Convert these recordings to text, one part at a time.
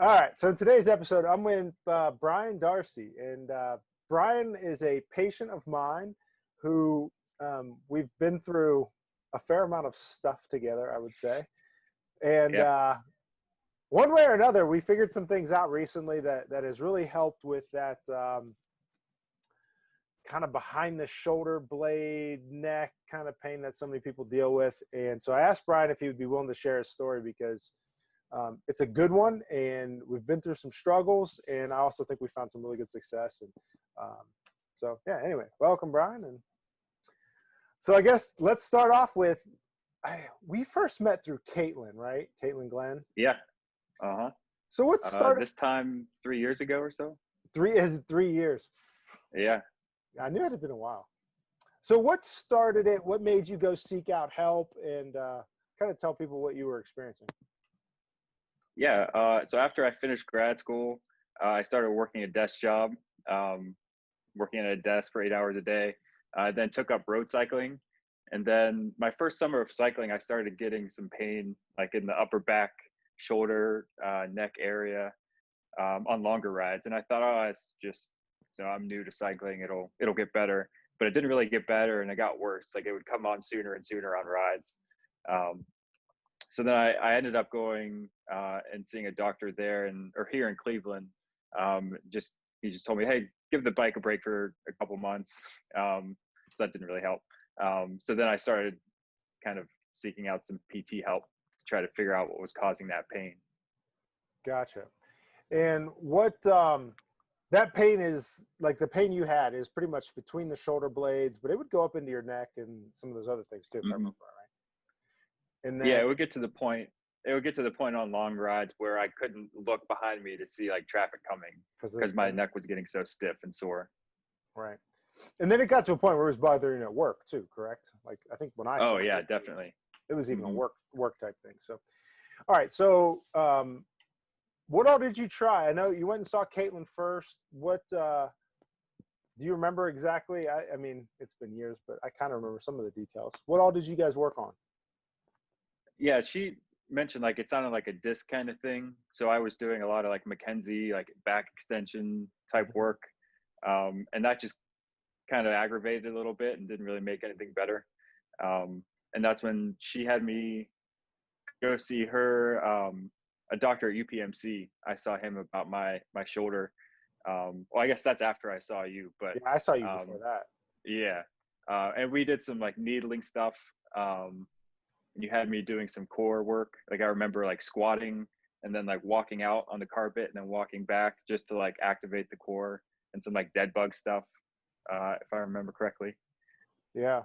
All right. So in today's episode, I'm with Brian Darcy, and Brian is a patient of mine who we've been through a fair amount of stuff together, I would say. And Yeah. one way or another, we figured some things out recently that has really helped with that kind of behind the shoulder blade, neck kind of pain that so many people deal with. And so I asked Brian if he would be willing to share his story because it's a good one, and we've been through some struggles, and I also think we found some really good success. And so, yeah, anyway, welcome, Brian. And so I guess let's start off with, we first met through Caitlin, right? Caitlin Glenn. Yeah. Uh-huh. So what started this time 3 years ago or so? 3 years? Yeah. I knew it had been a while. So what started it? What made you go seek out help and kind of tell people what you were experiencing? Yeah. So after I finished grad school, I started working a desk job, working at a desk for 8 hours a day. I then took up road cycling. And then my first summer of cycling, I started getting some pain, like in the upper back, shoulder, neck area, on longer rides. And I thought, oh, it's just, I'm new to cycling. It'll get better. But it didn't really get better, and it got worse. Like it would come on sooner and sooner on rides. So then I ended up going and seeing a doctor there or here in Cleveland. He just told me, hey, give the bike a break for a couple months. So that didn't really help. So then I started kind of seeking out some PT help to try to figure out what was causing that pain. Gotcha. And what that pain is, like the pain you had is pretty much between the shoulder blades, but it would go up into your neck and some of those other things too, if I remember right. And then, yeah, it would get to the point on long rides where I couldn't look behind me to see like traffic coming because my neck was getting so stiff and sore. Right. And then it got to a point where it was bothering you at work too, correct? Like I think when I saw yeah, definitely. It was even a work type thing. So, all right. So, what all did you try? I know you went and saw Caitlin first. What do you remember exactly? I mean, it's been years, but I kind of remember some of the details. What all did you guys work on? Yeah, she mentioned like it sounded like a disc kind of thing. So I was doing a lot of like McKenzie, like back extension type work. And that just kind of aggravated it a little bit and didn't really make anything better. And that's when she had me go see her, a doctor at UPMC. I saw him about my shoulder. Well, I guess that's after I saw you, but yeah, I saw you before that. Yeah. And we did some like needling stuff. And you had me doing some core work. Like I remember like squatting and then like walking out on the carpet and then walking back just to like activate the core and some like dead bug stuff, if I remember correctly. Yeah.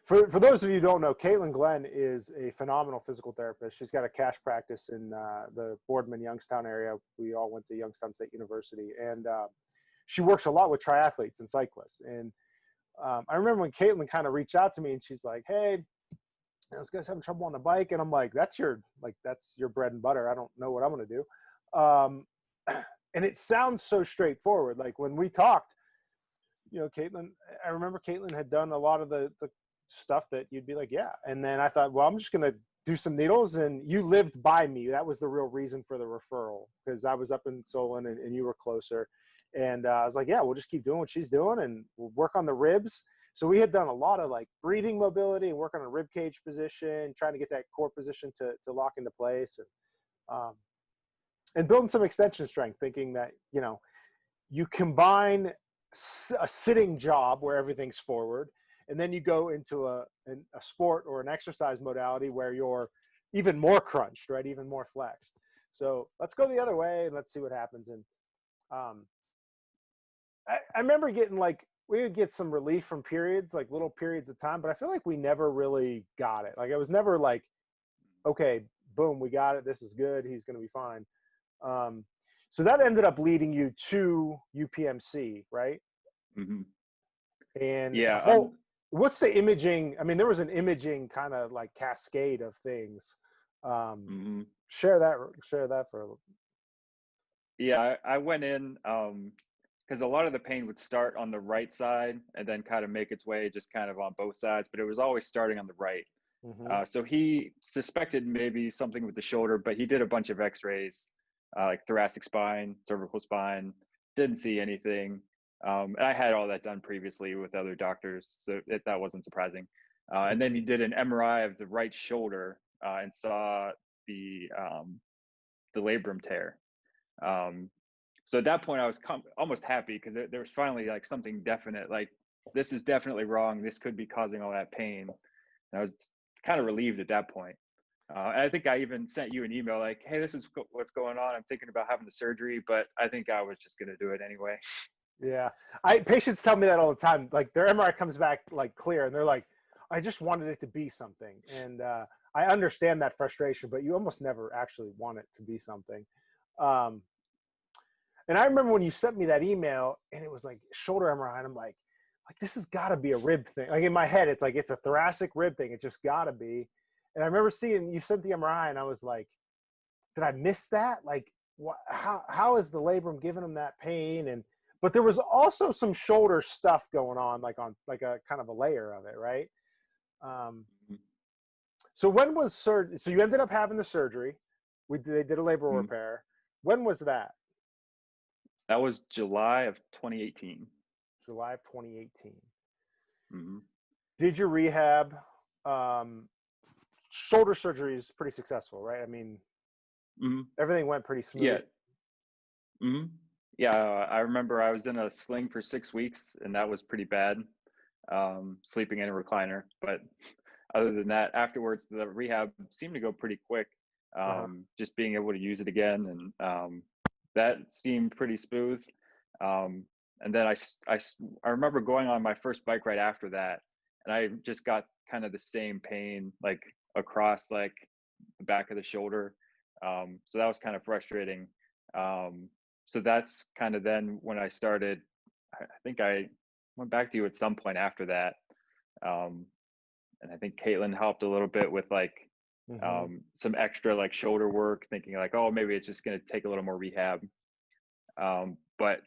For those of you who don't know, Caitlin Glenn is a phenomenal physical therapist. She's got a cash practice in the Boardman, Youngstown area. We all went to Youngstown State University. And she works a lot with triathletes and cyclists. And I remember when Caitlin kind of reached out to me and she's like, hey, I was guys having trouble on the bike. And I'm like, that's your bread and butter. I don't know what I'm going to do. And it sounds so straightforward. Like when we talked, you know, Caitlin, I remember Caitlin had done a lot of the stuff that you'd be like, yeah. And then I thought, well, I'm just going to do some needles. And you lived by me. That was the real reason for the referral, because I was up in Solon and you were closer. And I was like, yeah, we'll just keep doing what she's doing and we'll work on the ribs. So we had done a lot of like breathing mobility and work on a rib cage position, trying to get that core position to lock into place, and building some extension strength, thinking that, you know, you combine a sitting job where everything's forward, and then you go into a sport or an exercise modality where you're even more crunched, right? Even more flexed. So let's go the other way and let's see what happens. And I remember getting like, we would get some relief from periods, like little periods of time, but I feel like we never really got it. Like it was never like, okay, boom, we got it. This is good. He's going to be fine. So that ended up leading you to UPMC, right? Mm-hmm. And yeah. What's the imaging? I mean, there was an imaging kind of like cascade of things. Share that for a little. Yeah, I went in, because a lot of the pain would start on the right side and then kind of make its way just kind of on both sides, but it was always starting on the right. So he suspected maybe something with the shoulder, but he did a bunch of x-rays like thoracic spine, cervical spine. Didn't see anything. And I had all that done previously with other doctors, so that wasn't surprising. And then he did an MRI of the right shoulder and saw the labrum tear. So at that point, I was almost happy because there was finally like something definite. Like, this is definitely wrong. This could be causing all that pain. And I was kind of relieved at that point. And I think I even sent you an email like, "Hey, this is what's going on. I'm thinking about having the surgery, but I think I was just going to do it anyway." Yeah. Patients tell me that all the time. Like, their MRI comes back like clear, and they're like, I just wanted it to be something. And I understand that frustration, but you almost never actually want it to be something. And I remember when you sent me that email and it was like shoulder MRI, and I'm like, this has got to be a rib thing. Like, in my head, it's like, it's a thoracic rib thing. It just got to be. And I remember seeing you sent the MRI, and I was like, did I miss that? Like, how is the labrum giving him that pain? But there was also some shoulder stuff going on, like on like a kind of a layer of it, right? So when was surgery? So you ended up having the surgery. They did a labral repair. When was that? That was July of 2018. July of 2018. Mm-hmm. Did your rehab? Shoulder surgery is pretty successful, right? I mean, everything went pretty smooth. Yeah. Mm-hmm. Yeah, I remember I was in a sling for 6 weeks, and that was pretty bad, sleeping in a recliner. But other than that, afterwards, the rehab seemed to go pretty quick, just being able to use it again. And that seemed pretty smooth. And then I remember going on my first bike ride after that, and I just got kind of the same pain, like across like the back of the shoulder. So that was kind of frustrating. So that's kind of then when I started, I think I went back to you at some point after that. And I think Caitlin helped a little bit with like some extra like shoulder work, thinking like, oh, maybe it's just going to take a little more rehab. But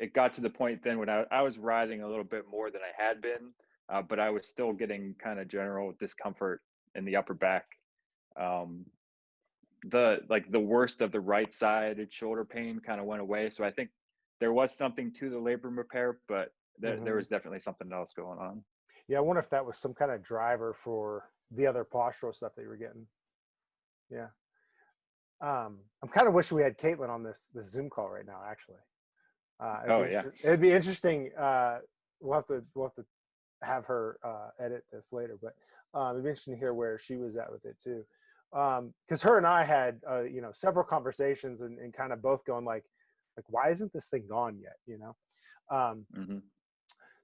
it got to the point then when I was riding a little bit more than I had been, but I was still getting kind of general discomfort in the upper back. The worst of the right sided shoulder pain kind of went away. So I think there was something to the labrum repair, but there was definitely something else going on. Yeah, I wonder if that was some kind of driver for the other postural stuff that you were getting. Yeah. I'm kind of wishing we had Caitlin on this Zoom call right now, actually. It'd be interesting. We'll have to have her edit this later, but it'd be interesting to hear where she was at with it too. Because her and I had several conversations and kind of both going like why isn't this thing gone yet?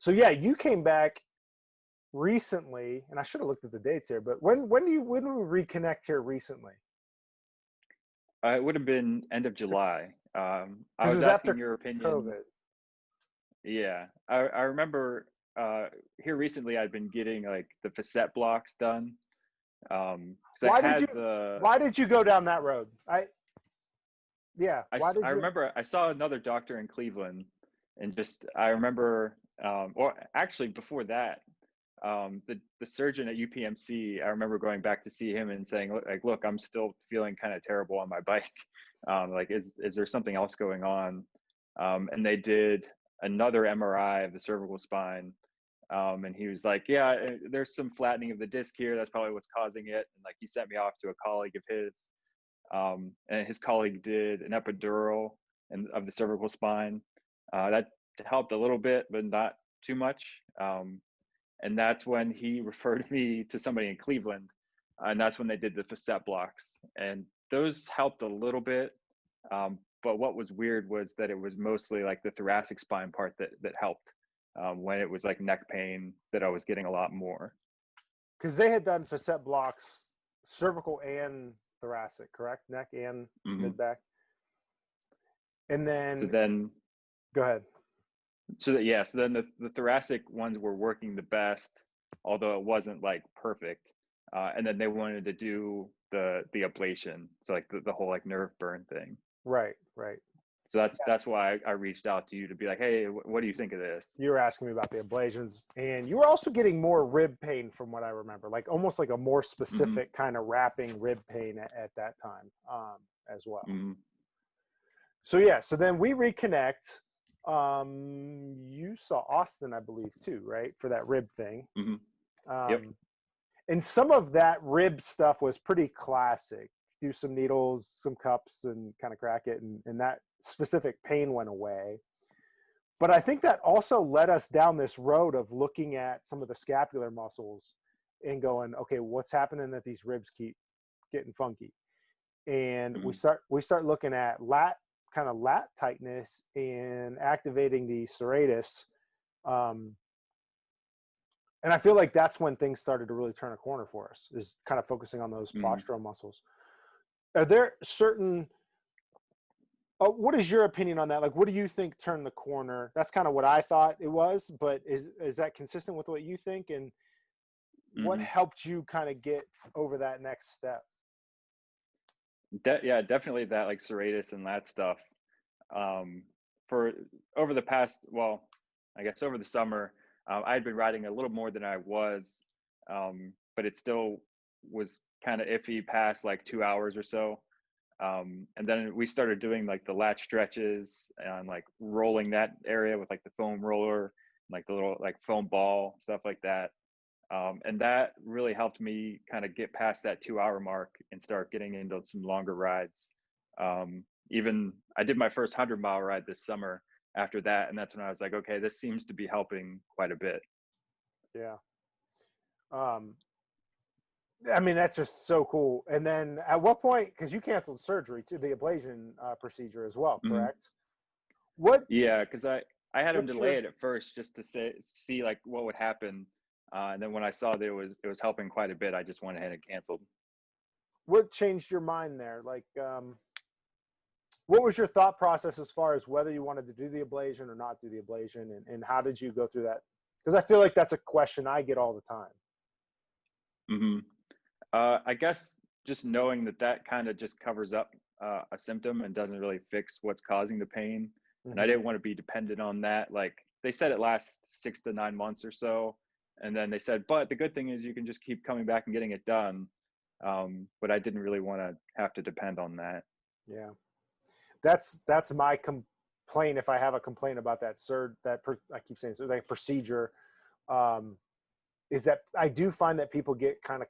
So yeah, you came back recently, and I should have looked at the dates here, but when we reconnect here recently? It would have been end of July. I was asking your opinion. COVID. Yeah, I remember here recently I'd been getting like the facet blocks done. Why did you go down that road? I remember I saw another doctor in Cleveland, and I remember or actually before that, the surgeon at UPMC, I remember going back to see him and saying, look, I'm still feeling kind of terrible on my bike. Like, is there something else going on? And they did another MRI of the cervical spine. And he was like, yeah, there's some flattening of the disc here. That's probably what's causing it. And like, he sent me off to a colleague of his, and his colleague did an epidural of the cervical spine. That helped a little bit, but not too much. And that's when he referred me to somebody in Cleveland. And that's when they did the facet blocks. And those helped a little bit. But what was weird was that it was mostly like the thoracic spine part that helped. When it was like neck pain that I was getting a lot more. Because they had done facet blocks, cervical and thoracic, correct? Neck and mid-back. And then, go ahead. So then the thoracic ones were working the best, although it wasn't like perfect. And then they wanted to do the ablation, so like the whole like nerve burn thing. Right. So that's why I reached out to you to be like, hey, what do you think of this? You were asking me about the ablations, and you were also getting more rib pain from what I remember, like almost like a more specific kind of wrapping rib pain at that time as well. So yeah, so then we reconnect. You saw Austin, I believe, too, right? For that rib thing. Hmm. Yep. Um, and some of that rib stuff was pretty classic. Do some needles, some cups, and kind of crack it, and that specific pain went away. But I think that also led us down this road of looking at some of the scapular muscles and going, okay, what's happening that these ribs keep getting funky? And Hmm. we start looking at lat tightness and activating the serratus. Um, and I feel like that's when things started to really turn a corner for us, is kind of focusing on those Hmm. postural muscles. Are there certain, what is your opinion on that? Like, what do you think turned the corner? That's kind of what I thought it was, but is that consistent with what you think? And what Hmm. helped you kind of get over that next step? Yeah, definitely that like serratus and lat stuff. Um, for over the past, well, I guess over the summer, I had been riding a little more than I was, but it still was kind of iffy past like 2 hours or so. And then we started doing like the lat stretches and like rolling that area with like the foam roller, like the little like foam ball, stuff like that. And that really helped me kind of get past that 2 hour mark and start getting into some longer rides. Even I did my first 100-mile ride this summer after that. And that's when I was like, okay, this seems to be helping quite a bit. Yeah. Um, I mean, that's just so cool. And then at what point, because you canceled surgery to the ablation procedure as well, Mhm. correct? What, Yeah, because I had him what's delay your, it at first just to see like what would happen. And then when I saw that it was helping quite a bit, I just went ahead and canceled. what changed your mind there? Like, what was your thought process as far as whether you wanted to do the ablation or not do the ablation? And how did you go through that? Because I feel like that's a question I get all the time. Hmm. I guess just knowing that that kind of just covers up a symptom and doesn't really fix what's causing the pain. And I Hmm. didn't want to be dependent on that. Like they said it lasts 6 to 9 months or so. And then they said, but the good thing is you can just keep coming back and getting it done. But I didn't really want to have to depend on that. Yeah. That's my complaint. If I have a complaint about that I keep saying that procedure, um, is that I do find that people get kind of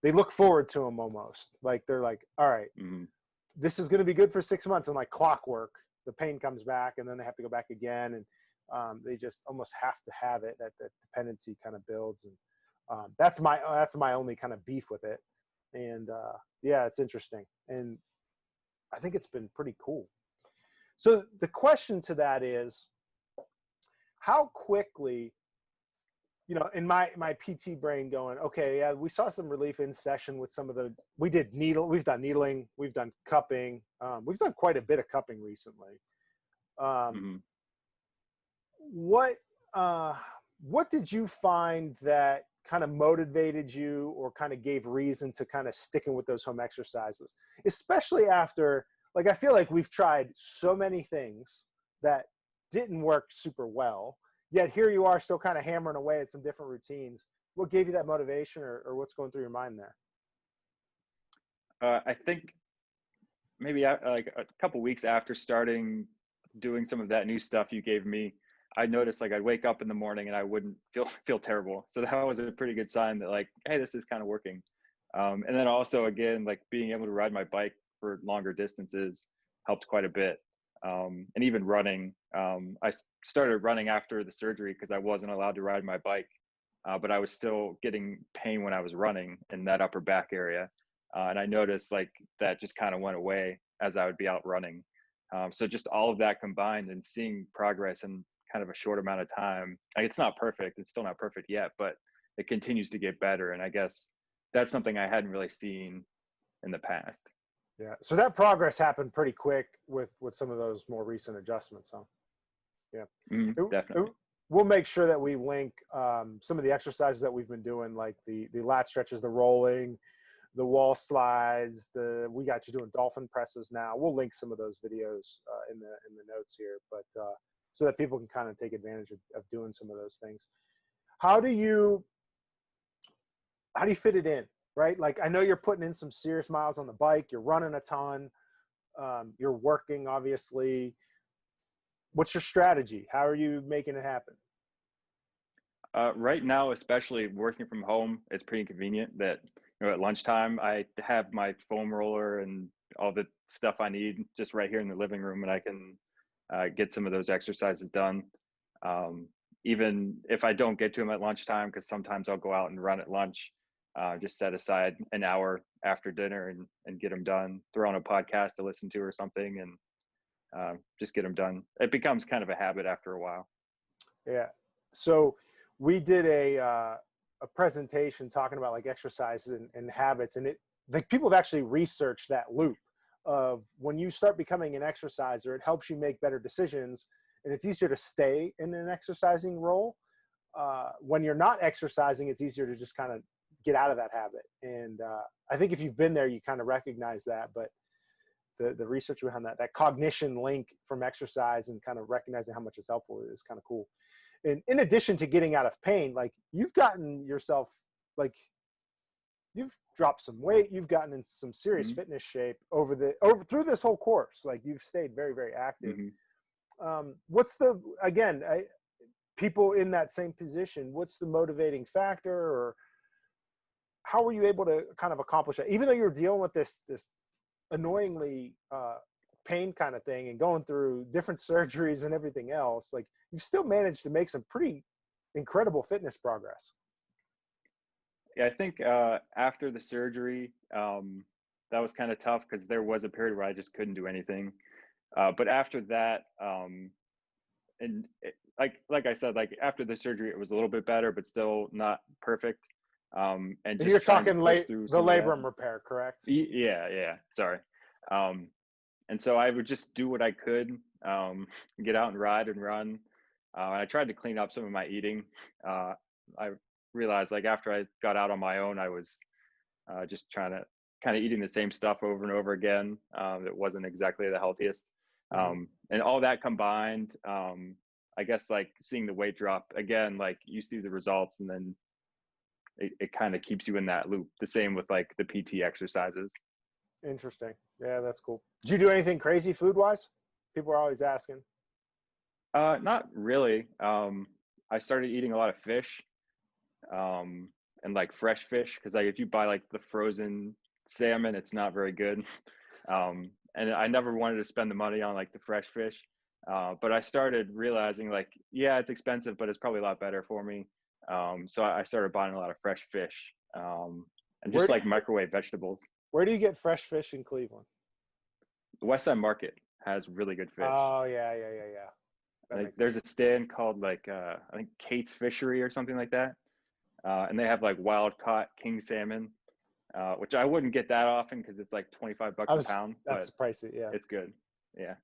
they look forward to them almost. Like they're like, all right, Hmm. this is going to be good for 6 months, and like clockwork, the pain comes back, and then they have to go back again, and they just almost have to have it. That dependency kind of builds, and that's my only kind of beef with it. And yeah, it's interesting, and I think it's been pretty cool. So the question to that is, how quickly, in my PT brain going, okay, yeah, we saw some relief in session with some of we've done needling, we've done cupping, we've done quite a bit of cupping recently. Um, Hmm. what, uh, what did you find that kind of motivated you or kind of gave reason to kind of sticking with those home exercises, especially after, like, I feel like we've tried so many things that didn't work super well, yet here you are still kind of hammering away at some different routines. What gave you that motivation, or what's going through your mind there? I think maybe like a couple weeks after starting doing some of that new stuff you gave me, I noticed like I'd wake up in the morning and I wouldn't feel terrible. So that was a pretty good sign that like, hey, this is kind of working. And then also again, like being able to ride my bike for longer distances helped quite a bit. And even running, started running after the surgery because I wasn't allowed to ride my bike, but I was still getting pain when I was running in that upper back area. And I noticed like that just kind of went away as I would be out running. So just all of that combined and seeing progress in kind of a short amount of time. Like it's not perfect. It's still not perfect yet, but it continues to get better. And I guess that's something I hadn't really seen in the past. Yeah, so that progress happened pretty quick with some of those more recent adjustments, huh? Yeah. Mhm, definitely. We'll make sure that we link some of the exercises that we've been doing, like the lat stretches, the rolling, the wall slides. We got you doing dolphin presses now. We'll link some of those videos in the notes here, but so that people can kind of take advantage of doing some of those things. How do you how do you fit it in? right? Like I know you're putting in some serious miles on the bike, you're running a ton, you're working, obviously. What's your strategy? How are you making it happen? Right now, especially working from home, it's pretty convenient that, at lunchtime I have my foam roller and all the stuff I need just right here in the living room, and I can get some of those exercises done. Um, Even if I don't get to them at lunchtime, because sometimes I'll go out and run at lunch, just set aside an hour after dinner and get them done. Throw on a podcast to listen to or something, and just get them done. It becomes kind of a habit after a while. Yeah. So we did a presentation talking about like exercises and habits, and it like people have actually researched that loop of when you start becoming an exerciser, it helps you make better decisions, and it's easier to stay in an exercising role. When you're not exercising, it's easier to just kind of get out of that habit. And I think if you've been there, you kind of recognize that. But the research behind that cognition link from exercise and kind of recognizing how much it's helpful is kind of cool. And in addition to getting out of pain, like you've gotten yourself, like you've dropped some weight, you've gotten in some serious Mm-hmm. fitness shape through this whole course. Like you've stayed very, very active. What's the, again, people in that same position, what's the motivating factor, or how were you able to kind of accomplish that? Even though you're dealing with this annoyingly pain kind of thing and going through different surgeries and everything else, like you've still managed to make some pretty incredible fitness progress. Yeah, I think after the surgery, that was kind of tough because there was a period where I just couldn't do anything. But after that, like I said, like after the surgery, it was a little bit better, but still not perfect. And And you're just trying to talking push through the some of that. labrum repair, correct? Yeah. Sorry. Um, and so I would just do what I could, get out and ride and run. And I tried to clean up some of my eating. I realized like after I got out on my own, I was just trying to kind of eating the same stuff over and over again. That wasn't exactly the healthiest. And all that combined, I guess like seeing the weight drop again, like you see the results and then it kind of keeps you in that loop. The same with like the PT exercises. Interesting. Yeah, that's cool. Did you do anything crazy food wise? People are always asking. Not really. I started eating a lot of fish, and like fresh fish, because like if you buy like the frozen salmon, it's not very good. And I never wanted to spend the money on like the fresh fish. But I started realizing like, yeah, it's expensive, but it's probably a lot better for me. So I started buying a lot of fresh fish, and just like microwave vegetables. Where do you get fresh fish in Cleveland? The West Side Market has really good fish. Oh, yeah. Like there's a stand called like I think Kate's Fishery or something like that, and they have like wild caught king salmon, which I wouldn't get that often because it's like $25 a pound. That's pricey. Yeah, it's good. Yeah.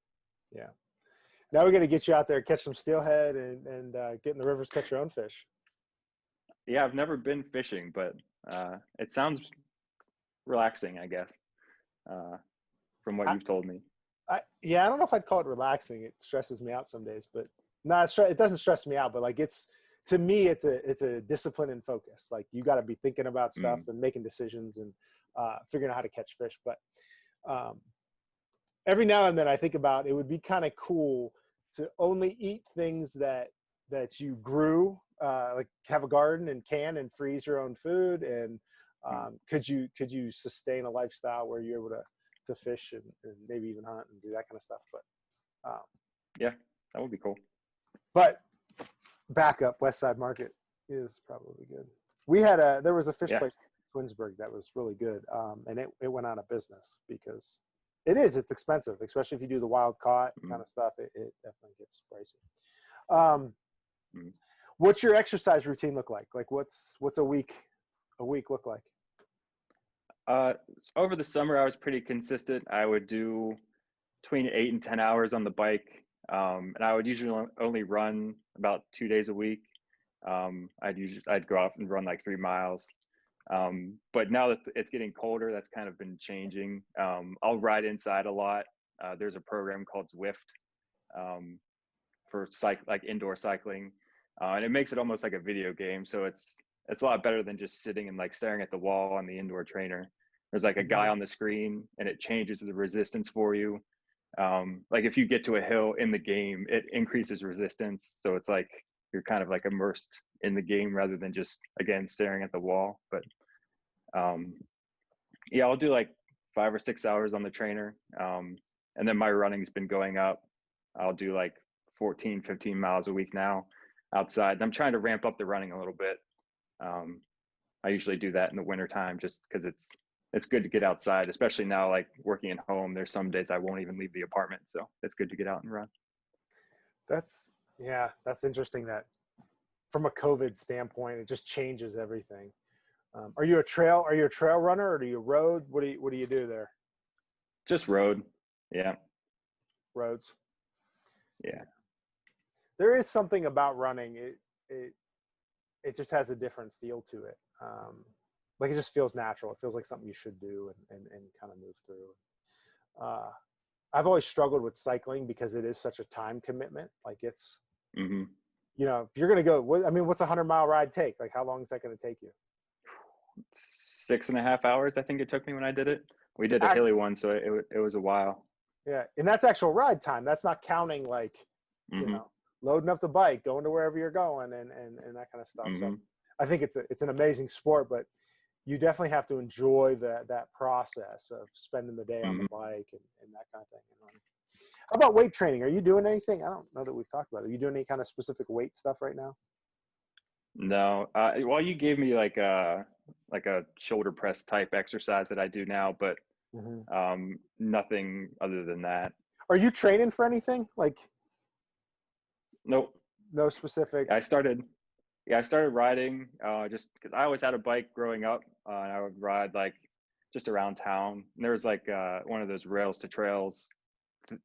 Now we're gonna get you out there, catch some steelhead, and get in the rivers, catch your own fish. Yeah, I've never been fishing, but it sounds relaxing, I guess, from what you've told me. I don't know if I'd call it relaxing. It stresses me out some days, but no, it doesn't stress me out. But like to me, it's a discipline and focus. Like you got to be thinking about stuff and making decisions and figuring out how to catch fish. But every now and then I think about it would be kind of cool to only eat things that you grew, like have a garden and can and freeze your own food. And could you sustain a lifestyle where you're able to fish and maybe even hunt and do that kind of stuff. But yeah, that would be cool. But backup, West Side Market is probably good. There was a fish place in Twinsburg that was really good, and it went out of business because it's expensive, especially if you do the wild caught kind of stuff. It definitely gets pricey. What's your exercise routine look like? Like what's a week look like? Over the summer, I was pretty consistent. I would do between 8 and 10 hours on the bike. And I would usually only run about 2 days a week. I'd go out and run like 3 miles. But now that it's getting colder, that's kind of been changing. I'll ride inside a lot. There's a program called Zwift, for like indoor cycling. And it makes it almost like a video game. So it's it's a lot better than just sitting and like staring at the wall on the indoor trainer. There's like a guy on the screen and it changes the resistance for you. Like if you get to a hill in the game, it increases resistance. So it's like you're kind of like immersed in the game rather than just, again, staring at the wall. But yeah, I'll do like 5 or 6 hours on the trainer. And then my running's been going up. I'll do like 14, 15 miles a week now outside. I'm trying to ramp up the running a little bit. I usually do that in the winter time just because it's good to get outside, especially now, like working at home. There's some days I won't even leave the apartment. So it's good to get out and run. That's interesting that from a COVID standpoint, it just changes everything. Are you a trail runner or do you road? What do you do there? Just road. Yeah. Roads. Yeah. There is something about running. It just has a different feel to it. Like it just feels natural. It feels like something you should do and kind of move through. I've always struggled with cycling because it is such a time commitment. Like it's, you know, if you're going to go, what's a 100-mile ride take? Like how long is that going to take you? 6.5 hours. I think it took me when I did it. We did a hilly one. So it was a while. Yeah. And that's actual ride time. That's not counting like, you know, loading up the bike, going to wherever you're going and that kind of stuff. So I think it's an amazing sport, but you definitely have to enjoy that process of spending the day on the bike and that kind of thing. How about weight training? Are you doing anything? I don't know that we've talked about it. Are you doing any kind of specific weight stuff right now? No. Well, you gave me like a shoulder press type exercise that I do now, but nothing other than that. Are you training for anything? Like, nope. No specific. I started riding just because I always had a bike growing up, and I would ride like just around town. And there was like one of those rails to trails,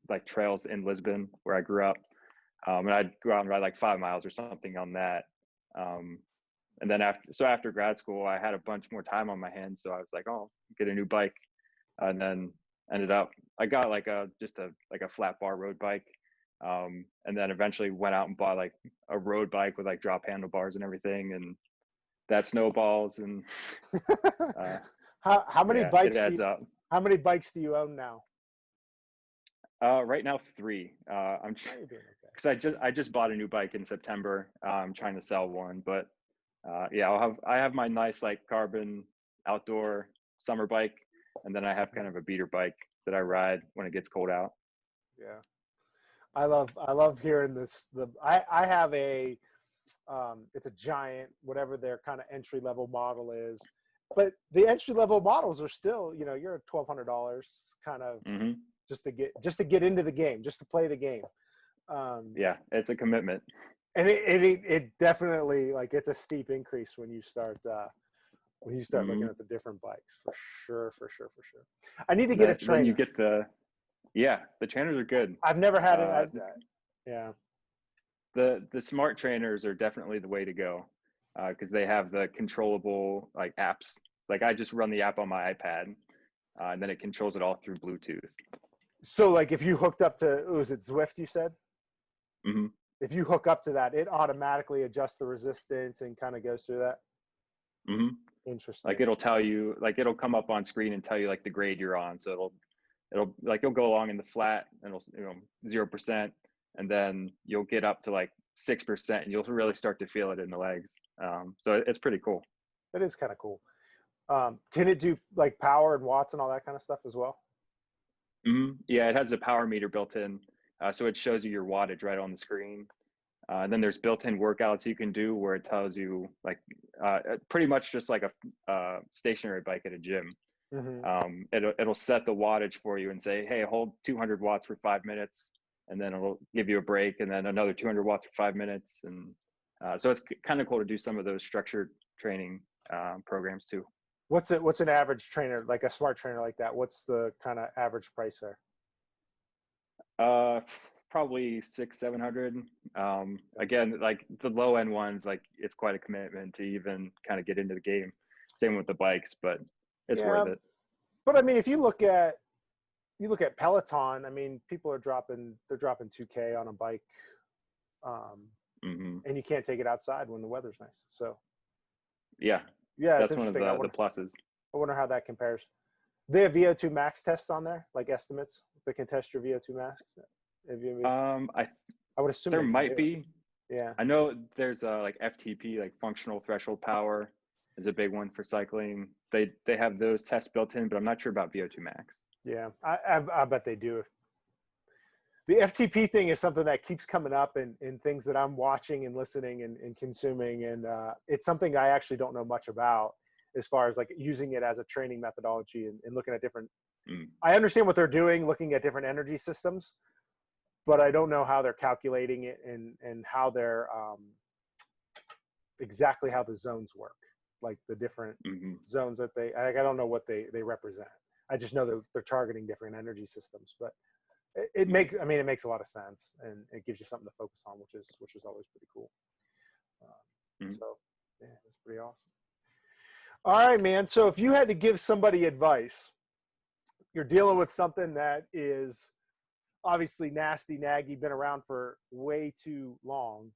like trails in Lisbon where I grew up, and I'd go out and ride like 5 miles or something on that. And then after grad school, I had a bunch more time on my hands, so I was like, oh, get a new bike, and then ended up I got like just a flat bar road bike. And then eventually went out and bought like a road bike with like drop handlebars and everything, and that snowballs. And how many bikes? It adds up. How many bikes do you own now? Right now 3. I'm because I just bought a new bike in September. I'm trying to sell one, but yeah, I have my nice like carbon outdoor summer bike, and then I have kind of a beater bike that I ride when it gets cold out. Yeah. I love hearing this. I have it's a Giant, whatever their kind of entry level model is, but the entry level models are still, you know, you're at $1,200 kind of just to get into the game, just to play the game. Yeah, it's a commitment. And it definitely, like, it's a steep increase when you start looking at the different bikes, for sure. I need to get a trainer. Then you get the trainers are good. I've never had it. Yeah. The smart trainers are definitely the way to go, because they have the controllable like apps. Like I just run the app on my iPad, and then it controls it all through Bluetooth. So like if you hooked up to, was it Zwift you said? If you hook up to that, it automatically adjusts the resistance and kind of goes through that? Interesting. Like it'll tell you, like it'll come up on screen and tell you like the grade you're on. So it'll like you'll go along in the flat and it'll 0%, and then you'll get up to like 6% and you'll really start to feel it in the legs. So it's pretty cool. That is kind of cool. Can it do like power and watts and all that kind of stuff as well? Yeah, it has a power meter built in, so it shows you your wattage right on the screen. And then there's built-in workouts you can do where it tells you like pretty much just like a stationary bike at a gym. It'll set the wattage for you and say, hey, hold 200 watts for 5 minutes, and then it'll give you a break, and then another 200 watts for 5 minutes. And so it's kind of cool to do some of those structured training programs too. What's an average trainer, like a smart trainer like that? What's the kind of average price there? Probably 600-700. Again, like the low end ones, like it's quite a commitment to even kind of get into the game. Same with the bikes, but it's worth it. But I mean, if you look at Peloton, I mean, people are dropping $2K on a bike, and you can't take it outside when the weather's nice. So Yeah, Yeah, it's that's one of interesting. the pluses. I wonder how that compares. They have VO2 max tests on there, like estimates that can test your VO2 max. I I would assume there they can might do it. be. Yeah. I know there's like FTP, like functional threshold power, is a big one for cycling. They have those tests built in, but I'm not sure about VO2 max. Yeah, I bet they do. The FTP thing is something that keeps coming up in things that I'm watching and listening and consuming. And it's something I actually don't know much about as far as like using it as a training methodology and looking at different, Mm, I understand what they're doing, looking at different energy systems, but I don't know how they're calculating it and how they're exactly how the zones work, like the different hmm zones that I don't know what they represent. I just know that they're targeting different energy systems, but it makes, I mean, it makes a lot of sense, and it gives you something to focus on, which is always pretty cool. hmm So yeah, that's pretty awesome. All right, man. So if you had to give somebody advice, you're dealing with something that is obviously nasty, naggy, been around for way too long.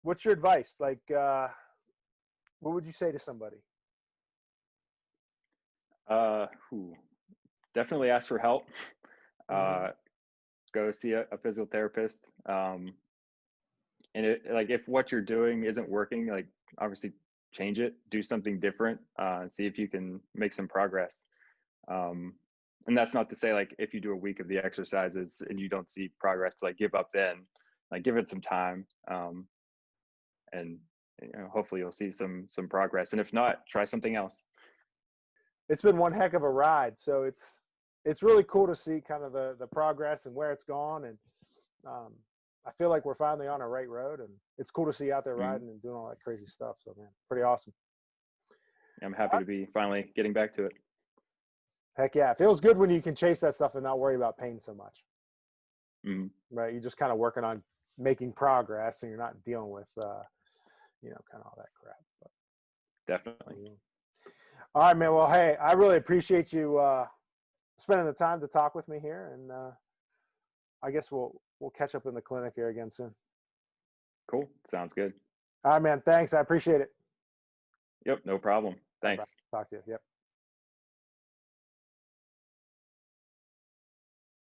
What's your advice? Like, what would you say to somebody? Who definitely ask for help. Mm-hmm. Uh, go see a physical therapist. And like if what you're doing isn't working, like obviously change it, do something different, and see if you can make some progress. Um, and that's not to say like if you do a week of the exercises and you don't see progress, to like give up then. Like give it some time, and hopefully you'll see some progress. And if not, try something else. It's been one heck of a ride. So it's really cool to see kind of the progress and where it's gone. And um, I feel like we're finally on a right road, and it's cool to see you out there Mm. riding and doing all that crazy stuff. So man, pretty awesome. I'm happy to be finally getting back to it. Heck yeah. It feels good when you can chase that stuff and not worry about pain so much, Mm. right? You're just kind of working on making progress, and you're not dealing with, kind of all that crap. But, Definitely. all right, man. Well, hey, I really appreciate you spending the time to talk with me here, and I guess we'll catch up in the clinic here again soon. Cool. Sounds good. All right, man. Thanks. I appreciate it. Yep. No problem. All right, bro. Thanks. Talk to you. Yep.